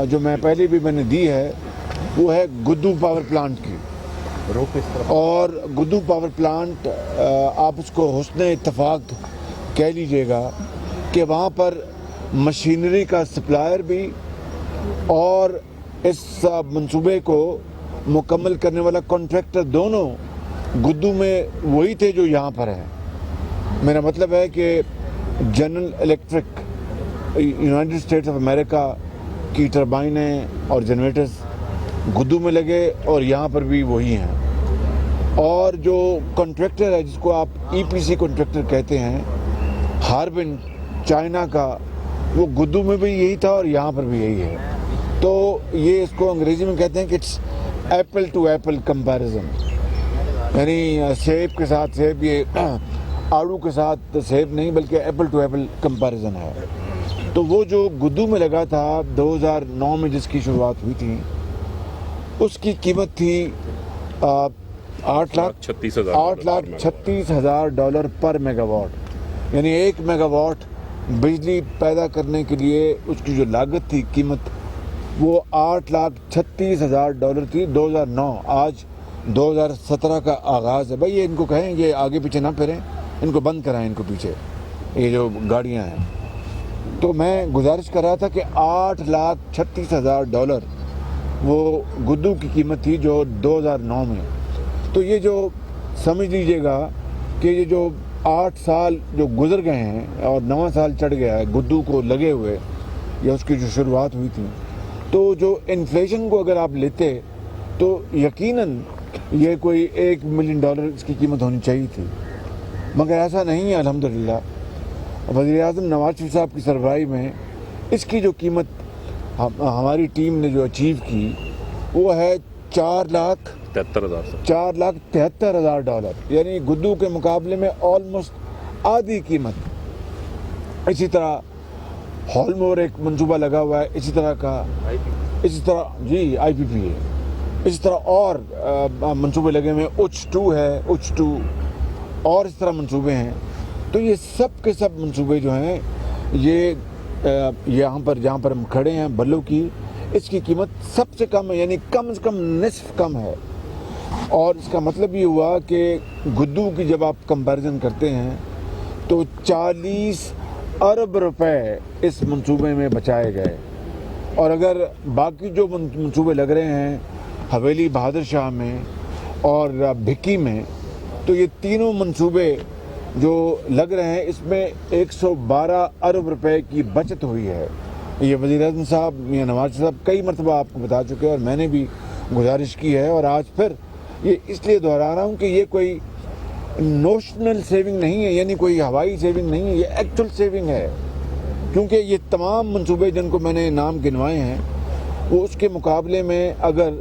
جو میں پہلے بھی میں نے دی ہے وہ ہے گدو پاور پلانٹ کی. اور گدو پاور پلانٹ آپ اس کو حسن اتفاق کہہ لیجئے گا کہ وہاں پر مشینری کا سپلائر بھی اور اس منصوبے کو مکمل کرنے والا کانٹریکٹر دونوں گدو میں وہی تھے جو یہاں پر ہیں. میرا مطلب ہے کہ general electric United States of America کی ٹربائنیں اور جنریٹرز گدو میں لگے اور یہاں پر بھی وہی ہیں. اور جو کانٹریکٹر ہے جس کو آپ ای پی سی کانٹریکٹر کہتے ہیں ہاربن چائنا کا، وہ گدو میں بھی یہی تھا اور یہاں پر بھی یہی ہے. تو یہ اس کو انگریزی میں کہتے ہیں کہ it's apple to apple comparison, یعنی سیب کے ساتھ سیب، یہ آڑو کے ساتھ سیب نہیں بلکہ ایپل ٹو ایپل کمپیریزن ہے. تو وہ جو گدو میں لگا تھا 2009 میں جس کی شروعات ہوئی تھی اس کی قیمت تھی $8,36,000 پر میگا واٹ، یعنی 1 میگا واٹ بجلی پیدا کرنے کے لیے اس کی جو لاگت تھی، قیمت، وہ $8,36,000 تھی 2009. آج 2017 کا آغاز ہے. بھائی ان کو کہیں یہ آگے پیچھے نہ پھریں، ان کو بند کرائیں، ان کو پیچھے یہ جو گاڑیاں ہیں. تو میں گزارش کر رہا تھا کہ $8,36,000 وہ گدو کی قیمت تھی جو 2009 میں. تو یہ جو سمجھ لیجئے گا کہ یہ جو 8 سال جو گزر گئے ہیں اور 9واں سال چڑھ گیا ہے گدو کو لگے ہوئے، یا اس کی جو شروعات ہوئی تھی، تو جو انفلیشن کو اگر آپ لیتے تو یقیناً یہ کوئی $1 ملین اس کی قیمت ہونی چاہیے تھی، مگر ایسا نہیں ہے. الحمدللہ وزیر اعظم نواز شریف صاحب کی سربراہی میں اس کی جو قیمت ہماری ٹیم نے جو اچیو کی وہ ہے $4,73,000، یعنی گدو کے مقابلے میں آلموسٹ آدھی قیمت. اسی طرح ہالمور ایک منصوبہ لگا ہوا ہے اسی طرح کا، اسی طرح جی آئی پی پی ہے، اسی طرح اور منصوبے لگے ہوئے ہیں، H2 ہے، H2 اور اس طرح منصوبے ہیں. تو یہ سب کے سب منصوبے جو ہیں یہ یہاں پر جہاں پر ہم کھڑے ہیں بلو کی، اس کی قیمت سب سے کم ہے، یعنی کم از کم نصف کم ہے. اور اس کا مطلب یہ ہوا کہ گدو کی جب آپ کمپیریزن کرتے ہیں تو 40 ارب روپے اس منصوبے میں بچائے گئے. اور اگر باقی جو منصوبے لگ رہے ہیں حویلی بہادر شاہ میں اور بھکی میں، تو یہ تینوں منصوبے جو لگ رہے ہیں اس میں 112 ارب روپے کی بچت ہوئی ہے. یہ وزیر اعظم صاحب میاں نواز شریف صاحب کئی مرتبہ آپ کو بتا چکے ہیں اور میں نے بھی گزارش کی ہے، اور آج پھر یہ اس لیے دہرا رہا ہوں کہ یہ کوئی نوشنل سیونگ نہیں ہے، یعنی کوئی ہوائی سیونگ نہیں ہے، یہ ایکچول سیونگ ہے. کیونکہ یہ تمام منصوبے جن کو میں نے نام گنوائے ہیں وہ اس کے مقابلے میں اگر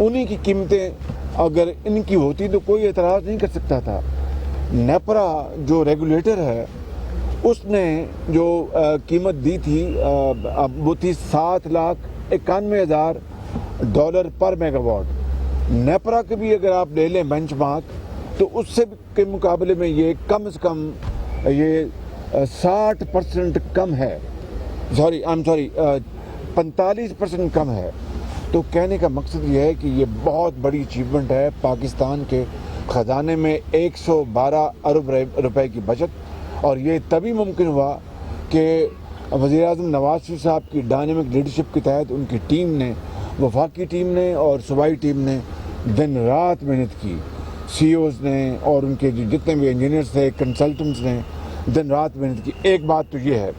انہی کی قیمتیں اگر ان کی ہوتی تو کوئی اعتراض نہیں کر سکتا تھا. نیپرا جو ریگولیٹر ہے اس نے جو قیمت دی تھی وہ تھی $7,91,000 پر میگا واٹ. نیپرا کے بھی اگر آپ لے لیں بینچ مارک تو اس سے کے مقابلے میں یہ کم از کم یہ 60% کم ہے، 45% کم ہے. تو کہنے کا مقصد یہ ہے کہ یہ بہت بڑی اچیومنٹ ہے. پاکستان کے خزانے میں 112 ارب روپے کی بچت، اور یہ تبھی ممکن ہوا کہ وزیر اعظم نواز شریف صاحب کی ڈائنامک لیڈرشپ کے تحت ان کی ٹیم نے، وفاقی ٹیم نے اور صوبائی ٹیم نے دن رات محنت کی. سی اوز نے اور ان کے جتنے بھی انجینئرز تھے، کنسلٹنٹس نے دن رات محنت کی. ایک بات تو یہ ہے.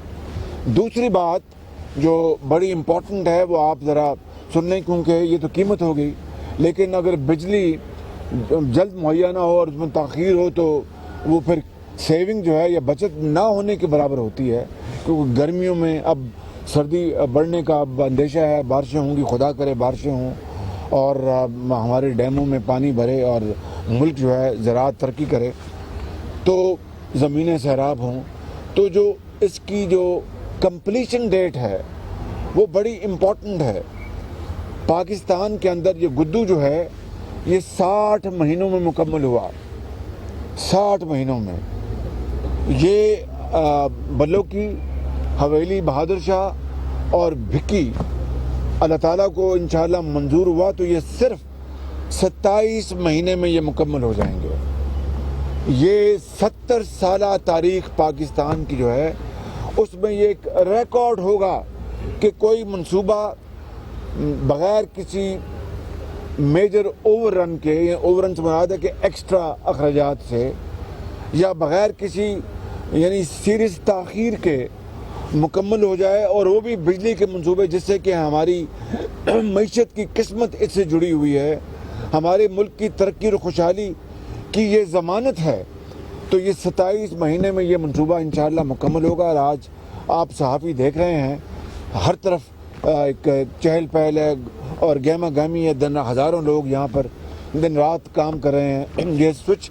دوسری بات جو بڑی امپورٹنٹ ہے وہ آپ ذرا سن لیں، کیونکہ یہ تو قیمت ہو گئی، لیکن اگر بجلی جلد مہیا نہ ہو اور اس میں تاخیر ہو تو وہ پھر سیونگ جو ہے یا بچت نہ ہونے کے برابر ہوتی ہے. کیونکہ گرمیوں میں اب سردی بڑھنے کا اب اندیشہ ہے، بارشیں ہوں گی، خدا کرے بارشیں ہوں اور ہمارے ڈیموں میں پانی بھرے اور ملک جو ہے زراعت ترقی کرے تو زمینیں سیراب ہوں. تو جو اس کی جو کمپلیشن ڈیٹ ہے وہ بڑی امپورٹنٹ ہے. پاکستان کے اندر یہ گدو جو ہے یہ 60 مہینوں میں مکمل ہوا. 60 مہینوں میں یہ بلو کی، حویلی بہادر شاہ اور بھکی اللہ تعالیٰ کو انشاءاللہ منظور ہوا تو یہ صرف 27 مہینے میں یہ مکمل ہو جائیں گے۔ یہ 70 سالہ تاریخ پاکستان کی جو ہے اس میں یہ ایک ریکارڈ ہوگا کہ کوئی منصوبہ بغیر کسی میجر اوور رن کے، یا اوور رن سے مراد ہے کہ ایکسٹرا اخراجات سے، یا بغیر کسی یعنی سیریس تاخیر کے مکمل ہو جائے، اور وہ بھی بجلی کے منصوبے جس سے کہ ہماری معیشت کی قسمت اس سے جڑی ہوئی ہے، ہمارے ملک کی ترقی اور خوشحالی کی یہ ضمانت ہے۔ تو یہ 27 مہینے میں یہ منصوبہ انشاءاللہ مکمل ہوگا۔ اور آج آپ صحافی دیکھ رہے ہیں ہر طرف ایک چہل پہل ہے اور گہما گہمی ہے، ہزاروں لوگ یہاں پر دن رات کام کر رہے ہیں۔ یہ سوئچ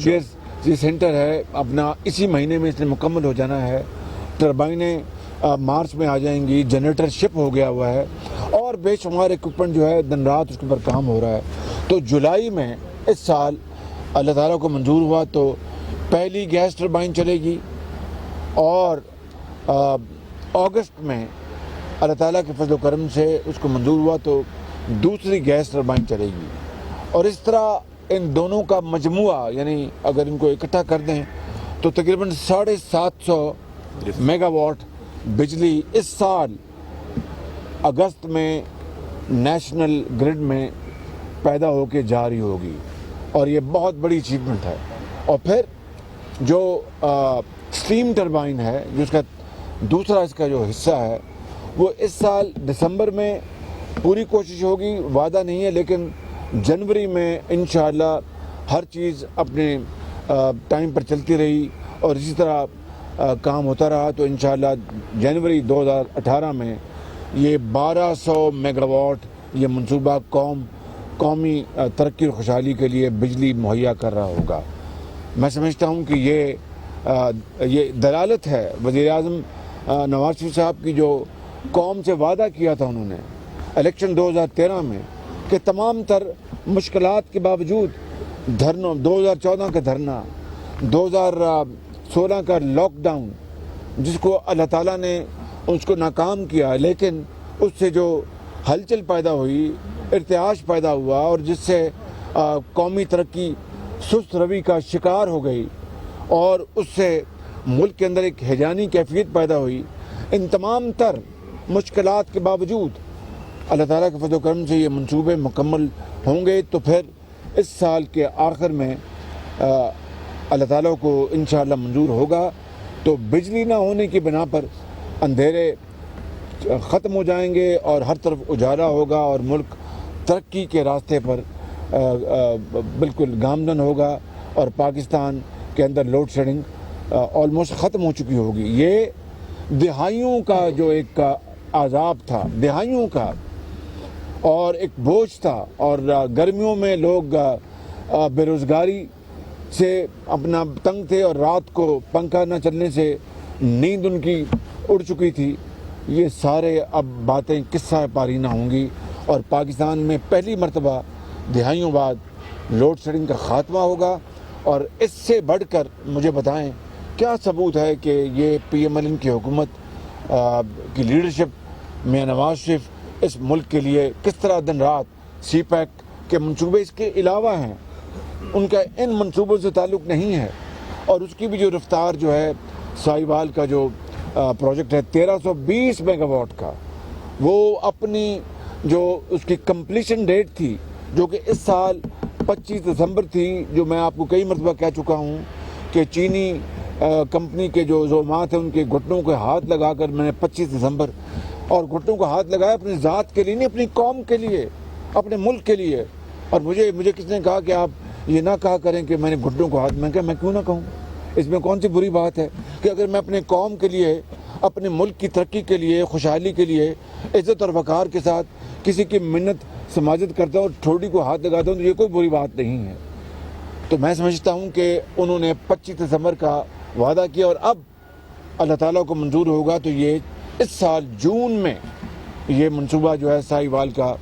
گیس یہ سینٹر ہے اپنا اسی مہینے میں اس نے مکمل ہو جانا ہے۔ ٹربائنیں مارچ میں آ جائیں گی، جنریٹر شپ ہو گیا ہوا ہے، اور بے شمار اکوپمنٹ جو ہے دن رات اس کے اوپر کام ہو رہا ہے۔ تو جولائی میں اس سال اللہ تعالیٰ کو منظور ہوا تو پہلی گیس ٹربائن چلے گی، اور اگست میں اللہ تعالیٰ کے فضل و کرم سے اس کو منظور ہوا تو دوسری گیس ٹربائن چلے گی۔ اور اس طرح ان دونوں کا مجموعہ یعنی اگر ان کو اکٹھا کر دیں تو تقریباً 750 میگا واٹ بجلی اس سال اگست میں نیشنل گرڈ میں پیدا ہو کے جاری ہوگی، اور یہ بہت بڑی اچیومنٹ ہے۔ اور پھر جو اسٹیم ٹربائن ہے، جو اس کا دوسرا اس کا جو حصہ ہے، وہ اس سال دسمبر میں پوری کوشش ہوگی، وعدہ نہیں ہے، لیکن جنوری میں انشاءاللہ ہر چیز اپنے ٹائم پر چلتی رہی اور اسی طرح کام ہوتا رہا تو انشاءاللہ جنوری 2018 میں یہ 1200 میگا واٹ یہ منصوبہ قومی ترقی اور خوشحالی کے لیے بجلی مہیا کر رہا ہوگا۔ میں سمجھتا ہوں کہ یہ دلالت ہے وزیر اعظم نواز شریف صاحب کی، جو قوم سے وعدہ کیا تھا انہوں نے الیکشن 2013 میں، کہ تمام تر مشکلات کے باوجود دھرنوں، 2014 کا دھرنا، 2016 کا لاک ڈاؤن جس کو اللہ تعالیٰ نے اس کو ناکام کیا، لیکن اس سے جو ہلچل پیدا ہوئی، ارتعاش پیدا ہوا، اور جس سے قومی ترقی سست روی کا شکار ہو گئی اور اس سے ملک کے اندر ایک ہیجانی کیفیت پیدا ہوئی، ان تمام تر مشکلات کے باوجود اللہ تعالیٰ کے فضل و کرم سے یہ منصوبے مکمل ہوں گے تو پھر اس سال کے آخر میں اللہ تعالیٰ کو انشاءاللہ منظور ہوگا تو بجلی نہ ہونے کی بنا پر اندھیرے ختم ہو جائیں گے اور ہر طرف اجالا ہوگا اور ملک ترقی کے راستے پر بالکل گامزن ہوگا، اور پاکستان کے اندر لوڈ شیڈنگ آلموسٹ ختم ہو چکی ہوگی۔ یہ دہائیوں کا جو ایک عذاب تھا، دہائیوں کا، اور ایک بوجھ تھا، اور گرمیوں میں لوگ بے روزگاری سے اپنا تنگ تھے اور رات کو پنکھا نہ چلنے سے نیند ان کی اڑ چکی تھی، یہ سارے اب باتیں قصہ پارینہ ہوں گی، اور پاکستان میں پہلی مرتبہ دہائیوں بعد لوڈ شیڈنگ کا خاتمہ ہوگا۔ اور اس سے بڑھ کر مجھے بتائیں کیا ثبوت ہے کہ یہ پی ایم ایل این کی حکومت کی لیڈرشپ میں نواز شریف اس ملک کے لیے کس طرح دن رات سی پیک کے منصوبے اس کے علاوہ ہیں، ان کا ان منصوبوں سے تعلق نہیں ہے، اور اس کی بھی جو رفتار جو ہے سائیوال کا جو پروجیکٹ ہے 1320 میگا واٹ کا، وہ اپنی جو اس کی کمپلیشن ڈیٹ تھی جو کہ اس سال 25 دسمبر تھی، جو میں آپ کو کئی مرتبہ کہہ چکا ہوں کہ چینی کمپنی کے جو زعمات ہیں ان کے گھٹنوں کو ہاتھ لگا کر میں نے 25 دسمبر اور گھٹنوں کو ہاتھ لگایا اپنی ذات کے لیے نہیں، اپنی قوم کے لیے، اپنے ملک کے لیے۔ اور مجھے کس نے کہا کہ آپ یہ نہ کہا کریں کہ میں نے گھٹنوں کو ہاتھ، میں کہا میں کیوں نہ کہوں، اس میں کون سی بری بات ہے کہ اگر میں اپنے قوم کے لیے، اپنے ملک کی ترقی کے لیے، خوشحالی کے لیے عزت اور وقار کے ساتھ کسی کی منت سماجت کرتا ہوں اور ٹھوڑی کو ہاتھ لگاتا ہوں تو یہ کوئی بری بات نہیں ہے۔ تو میں سمجھتا ہوں کہ انہوں نے 25 دسمبر کا وعدہ کیا، اور اب اللہ تعالیٰ کو منظور ہوگا تو یہ اس سال جون میں یہ منصوبہ جو ہے سائیوال کا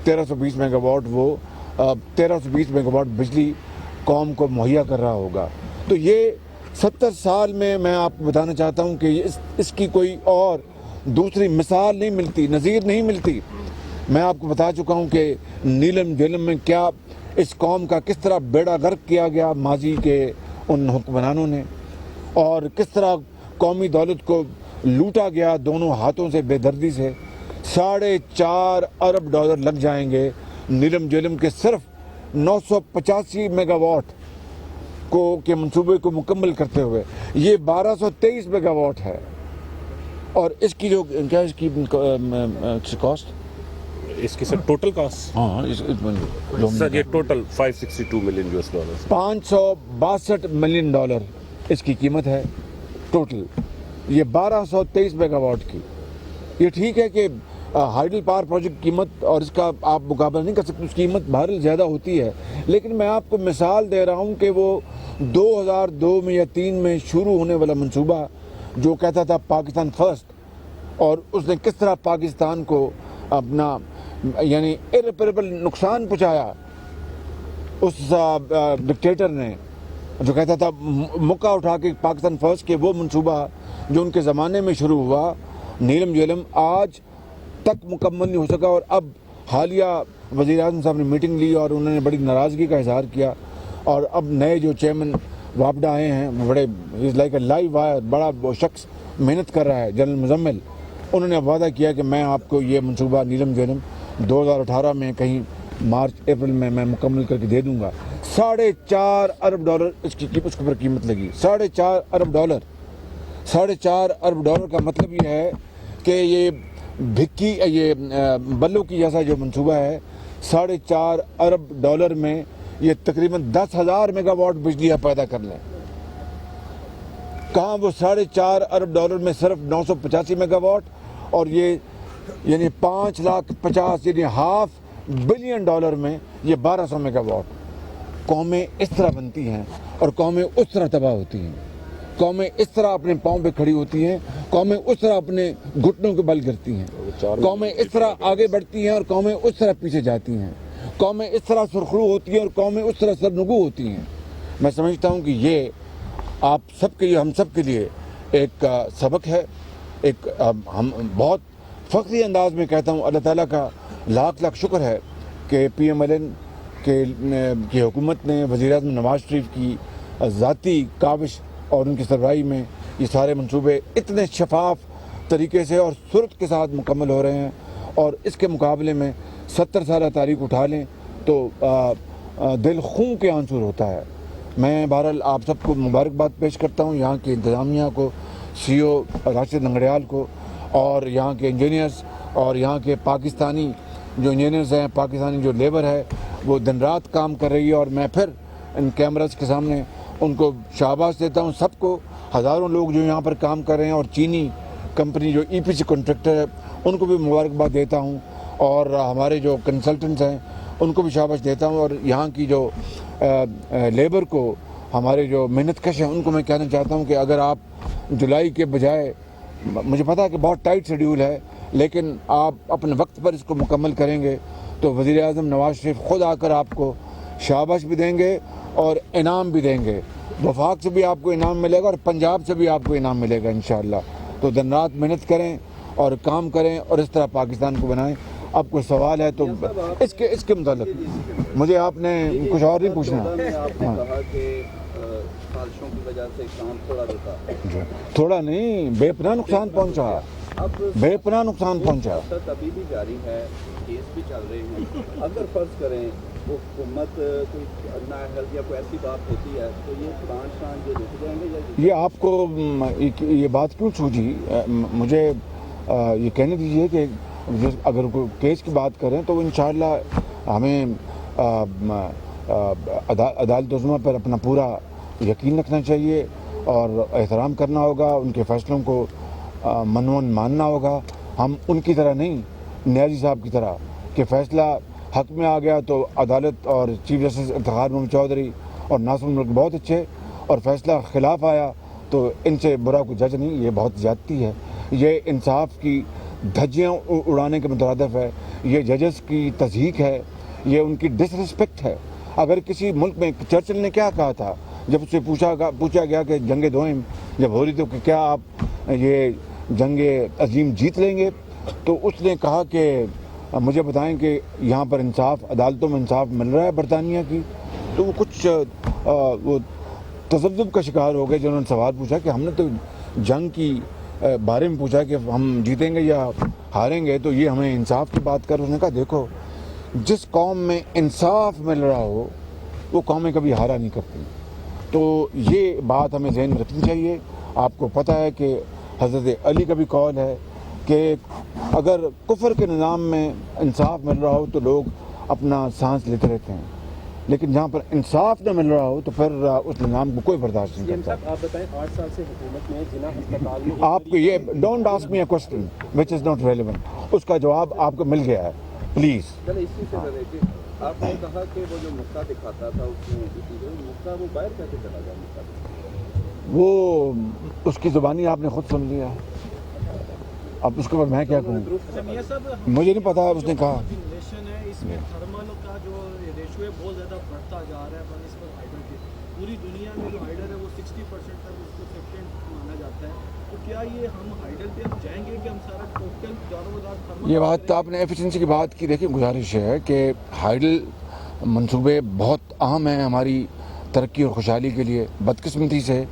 1320 میگا واٹ، وہ 1320 میگا واٹ بجلی قوم کو مہیا کر رہا ہوگا۔ تو یہ 70 سال میں آپ کو بتانا چاہتا ہوں کہ اس کی کوئی اور دوسری مثال نہیں ملتی, نظیر نہیں ملتی. میں آپ کو بتا چکا ہوں کہ نیلم جھیلم میں کیا اس قوم کا کس طرح بیڑا غرق کیا گیا ماضی کے ان حکمرانوں نے, اور کس طرح قومی دولت کو لوٹا گیا دونوں ہاتھوں سے بے دردی سے. 4.5 ارب ڈالر لگ جائیں گے نیلم جھیلم کے صرف 985 میگا واٹ کے منصوبے کو مکمل کرتے ہوئے. یہ 1223 میگا واٹ ہے, اور اس کی جو کیا اس کی کاسٹ, اس کی سر ٹوٹل کاسٹ, ہاں سر یہ ٹوٹل $562 ملین. 562 ملین ڈالر اس کی قیمت ہے ٹوٹل. یہ 1223 میگا واٹ کی. یہ ٹھیک ہے کہ ہائیڈل پاور پروجیکٹ قیمت اور اس کا آپ مقابلہ نہیں کر سکتے, اس کی قیمت بہرحال زیادہ ہوتی ہے, لیکن میں آپ کو مثال دے رہا ہوں کہ وہ 2002 میں یا 2003 میں شروع ہونے والا منصوبہ جو کہتا تھا پاکستان فرسٹ, اور اس نے کس طرح پاکستان کو اپنا یعنی irreparable نقصان پہنچایا اس ڈکٹیٹر نے جو کہتا تھا مکہ اٹھا کے پاکستان فرسٹ کے. وہ منصوبہ جو ان کے زمانے میں شروع ہوا نیلم جھیلم آج تک مکمل نہیں ہو سکا. اور اب حالیہ وزیر اعظم صاحب نے میٹنگ لی اور انہوں نے بڑی ناراضگی کا اظہار کیا, اور اب نئے جو چیئرمین وابڈا آئے ہیں بڑے لائک اے لائیو وائر, بڑا وہ شخص محنت کر رہا ہے, جنرل مزمل. انہوں نے وعدہ کیا کہ میں آپ کو یہ منصوبہ نیلم جھیلم 2018 میں کہیں مارچ اپریل میں مکمل کر کے دے دوں گا. 4.5 ارب ڈالر اس کی اس پر قیمت لگی. 4.5 ارب ڈالر. 4.5 ارب ڈالر کا مطلب یہ ہے کہ یہ بھکی یہ بلو کی جیسا جو منصوبہ ہے 4.5 ارب ڈالر میں یہ تقریباً 10,000 میگا واٹ بجلی پیدا کر لیں. کہاں وہ 4.5 ارب ڈالر میں صرف 985 میگا واٹ, اور یہ یعنی 5,50,000 یعنی $500 بلین میں یہ 1200 میگا واٹ. قومیں اس طرح بنتی ہیں اور قومیں اس طرح تباہ ہوتی ہیں. قومیں اس طرح اپنے پاؤں پہ کھڑی ہوتی ہیں, قومیں اس طرح اپنے گھٹنوں کے بل کرتی ہیں, قومیں اس طرح آگے بڑھتی ہیں اور قومیں اس طرح پیچھے جاتی ہیں, قومیں اس طرح سرخرو ہوتی ہیں اور قومیں اس طرح سرنگو ہوتی ہیں. میں سمجھتا ہوں کہ یہ آپ سب کے لیے, ہم سب کے لیے ایک سبق ہے. ایک ہم بہت فخری انداز میں کہتا ہوں اللہ تعالیٰ کا لاکھ لاکھ شکر ہے کہ PMLN کی حکومت نے وزیر اعظم نواز شریف کی ذاتی کاوش اور ان کی سربراہی میں یہ سارے منصوبے اتنے شفاف طریقے سے اور سرعت کے ساتھ مکمل ہو رہے ہیں. اور اس کے مقابلے میں 70 سالہ تاریخ اٹھا لیں تو دل خون کے آنسور ہوتا ہے. میں بہرحال آپ سب کو مبارکباد پیش کرتا ہوں, یہاں کی انتظامیہ کو, CEO راشد لنگڑیال کو, اور یہاں کے انجینئرز اور یہاں کے پاکستانی جو انجینئرز ہیں, پاکستانی جو لیبر ہے وہ دن رات کام کر رہی ہے. اور میں پھر ان کیمراز کے سامنے ان کو شاباش دیتا ہوں, سب کو, ہزاروں لوگ جو یہاں پر کام کر رہے ہیں, اور چینی کمپنی جو EPC کنٹریکٹر ہے ان کو بھی مبارکباد دیتا ہوں, اور ہمارے جو کنسلٹنٹس ہیں ان کو بھی شاباش دیتا ہوں, اور یہاں کی جو لیبر کو, ہمارے جو محنت کش ہیں ان کو میں کہنا چاہتا ہوں کہ اگر آپ جولائی کے بجائے, مجھے پتا ہے کہ بہت ٹائٹ شیڈیول ہے, لیکن آپ اپنے وقت پر اس کو مکمل کریں گے تو وزیر اعظم نواز شریف خود آ کر آپ کو شاباش بھی دیں گے اور انعام بھی دیں گے. وفاق سے بھی آپ کو انعام ملے گا اور پنجاب سے بھی آپ کو انعام ملے گا انشاءاللہ. تو دن رات محنت کریں اور کام کریں اور اس طرح پاکستان کو بنائیں. اب کوئی سوال ہے تو اس کے متعلق مجھے آپ نے کچھ اور نہیں پوچھنا. خالشوں کی وجہ سے کام تھوڑا رکا, تھوڑا نہیں, بے پناہ نقصان پہنچا, بے پناہ نقصان پہنچا. ابھی بھی جاری ہے, کیس بھی چل رہے ہیں. اگر فرض کریں وہ حکومت کوئی نااہل یا کوئی ایسی بات ہوتی ہے تو یہ پلان شان جو رک جائیں گے, یا یہ آپ کو یہ بات کیوں سوچی؟ مجھے یہ کہنے دیجیے کہ اگر کوئی کیس کی بات کریں تو انشاءاللہ ہمیں عدالت عظمیٰ پر اپنا پورا یقین رکھنا چاہیے اور احترام کرنا ہوگا, ان کے فیصلوں کو منون ماننا ہوگا. ہم ان کی طرح نہیں, نیازی صاحب کی طرح کہ فیصلہ حق میں آ گیا تو عدالت اور چیف جسٹس افتخار محمد چودھری اور ناصر الملک بہت اچھے, اور فیصلہ خلاف آیا تو ان سے برا کوئی جج نہیں. یہ بہت زیادتی ہے, یہ انصاف کی دھجیاں اڑانے کے مترادف ہے, یہ ججز کی تضحیک ہے, یہ ان کی ڈس رسپیکٹ ہے. اگر کسی ملک میں چرچل نے کیا کہا تھا جب اس سے پوچھا گیا کہ جنگ دوئم جب ہو رہی تو کہ کیا آپ یہ جنگ عظیم جیت لیں گے. تو اس نے کہا کہ مجھے بتائیں کہ یہاں پر انصاف, عدالتوں میں انصاف مل رہا ہے برطانیہ کی. تو وہ کچھ وہ تذبذب کا شکار ہو گئے, جنہوں نے سوال پوچھا کہ ہم نے تو جنگ کی بارے میں پوچھا کہ ہم جیتیں گے یا ہاریں گے, تو یہ ہمیں انصاف کی بات کر. اس نے کہا دیکھو, جس قوم میں انصاف مل رہا ہو وہ قومیں کبھی ہارا نہیں کرتی. تو یہ بات ہمیں ذہن میں رکھنی چاہیے. آپ کو پتہ ہے کہ حضرت علی کا بھی قول ہے کہ اگر کفر کے نظام میں انصاف مل رہا ہو تو لوگ اپنا سانس لیتے رہتے ہیں, لیکن جہاں پر انصاف نہ مل رہا ہو تو پھر اس نظام کو کوئی برداشت نہیں کرتا. آپ بتائیں 8 سال سے حکومت میں جنا ہسپتال میں آپ کو یہ don't ask me a question which is not relevant, اس کا جواب آپ کو مل گیا ہے پلیز. چلے اسی سے ریلیٹڈ آپ نے کہا کہ وہ جو نقطہ دکھاتا تھا اس میں نقطہ وہ باہر کیسے چلا گیا نقطہ؟ وہ اس کی زبانی آپ نے خود سن لیا. اب اس کے بعد میں کیا کہوں, مجھے نہیں پتا اس نے کہا. اس میں تھرمل کا جو ریشو ہے بہت زیادہ بڑھتا جا رہا ہے بنسبت ہائیڈر کے. پوری دنیا میں جو ہائیڈر ہے وہ 60% تک اس کو سیفٹینٹ مانا جاتا ہے. تو کیا یہ ہم ہائیڈر پہ ہم جائیں گے کہ ہم سارا ٹوٹل دار تھرمل؟ یہ بات آپ نے ایفیشنسی کی بات کی. دیکھیں گزارش ہے کہ ہائیڈل منصوبے بہت اہم ہیں ہماری ترقی اور خوشحالی کے لیے. بدقسمتی سے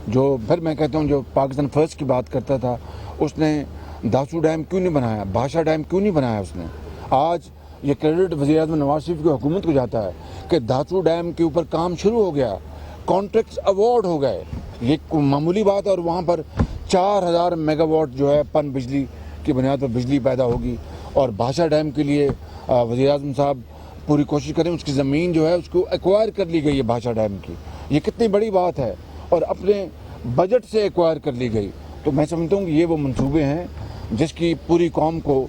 جو پھر میں کہتا ہوں جو پاکستان فرسٹ کی بات کرتا تھا, اس نے داسو ڈیم کیوں نہیں بنایا, بھاشا ڈیم کیوں نہیں بنایا اس نے. آج یہ کریڈٹ وزیر اعظم نواز شریف کی حکومت کو جاتا ہے کہ داسو ڈیم کے اوپر کام شروع ہو گیا, کانٹریکٹس اوارڈ ہو گئے. یہ معمولی بات ہے, اور وہاں پر 4000 میگا واٹ جو ہے پن بجلی کی بنیاد پر بجلی پیدا ہوگی. اور بھاشا ڈیم کے لیے وزیر اعظم صاحب پوری کوشش کریں, اس کی زمین جو ہے اس کو ایکوائر کر لی گئی ہے بھاشا ڈیم کی. یہ کتنی بڑی بات ہے, اور اپنے بجٹ سے ایکوائر کر لی گئی. تو میں سمجھتا ہوں کہ یہ وہ منصوبے ہیں جس کی پوری قوم کو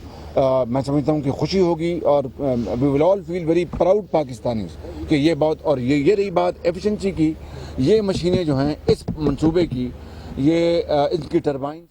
میں سمجھتا ہوں کہ خوشی ہوگی, اور وی ول آل فیل ویری پراؤڈ پاکستانیز کہ یہ بات. اور یہ رہی بات ایفیشنسی کی, یہ مشینیں جو ہیں اس منصوبے کی, یہ ان کی ٹربائن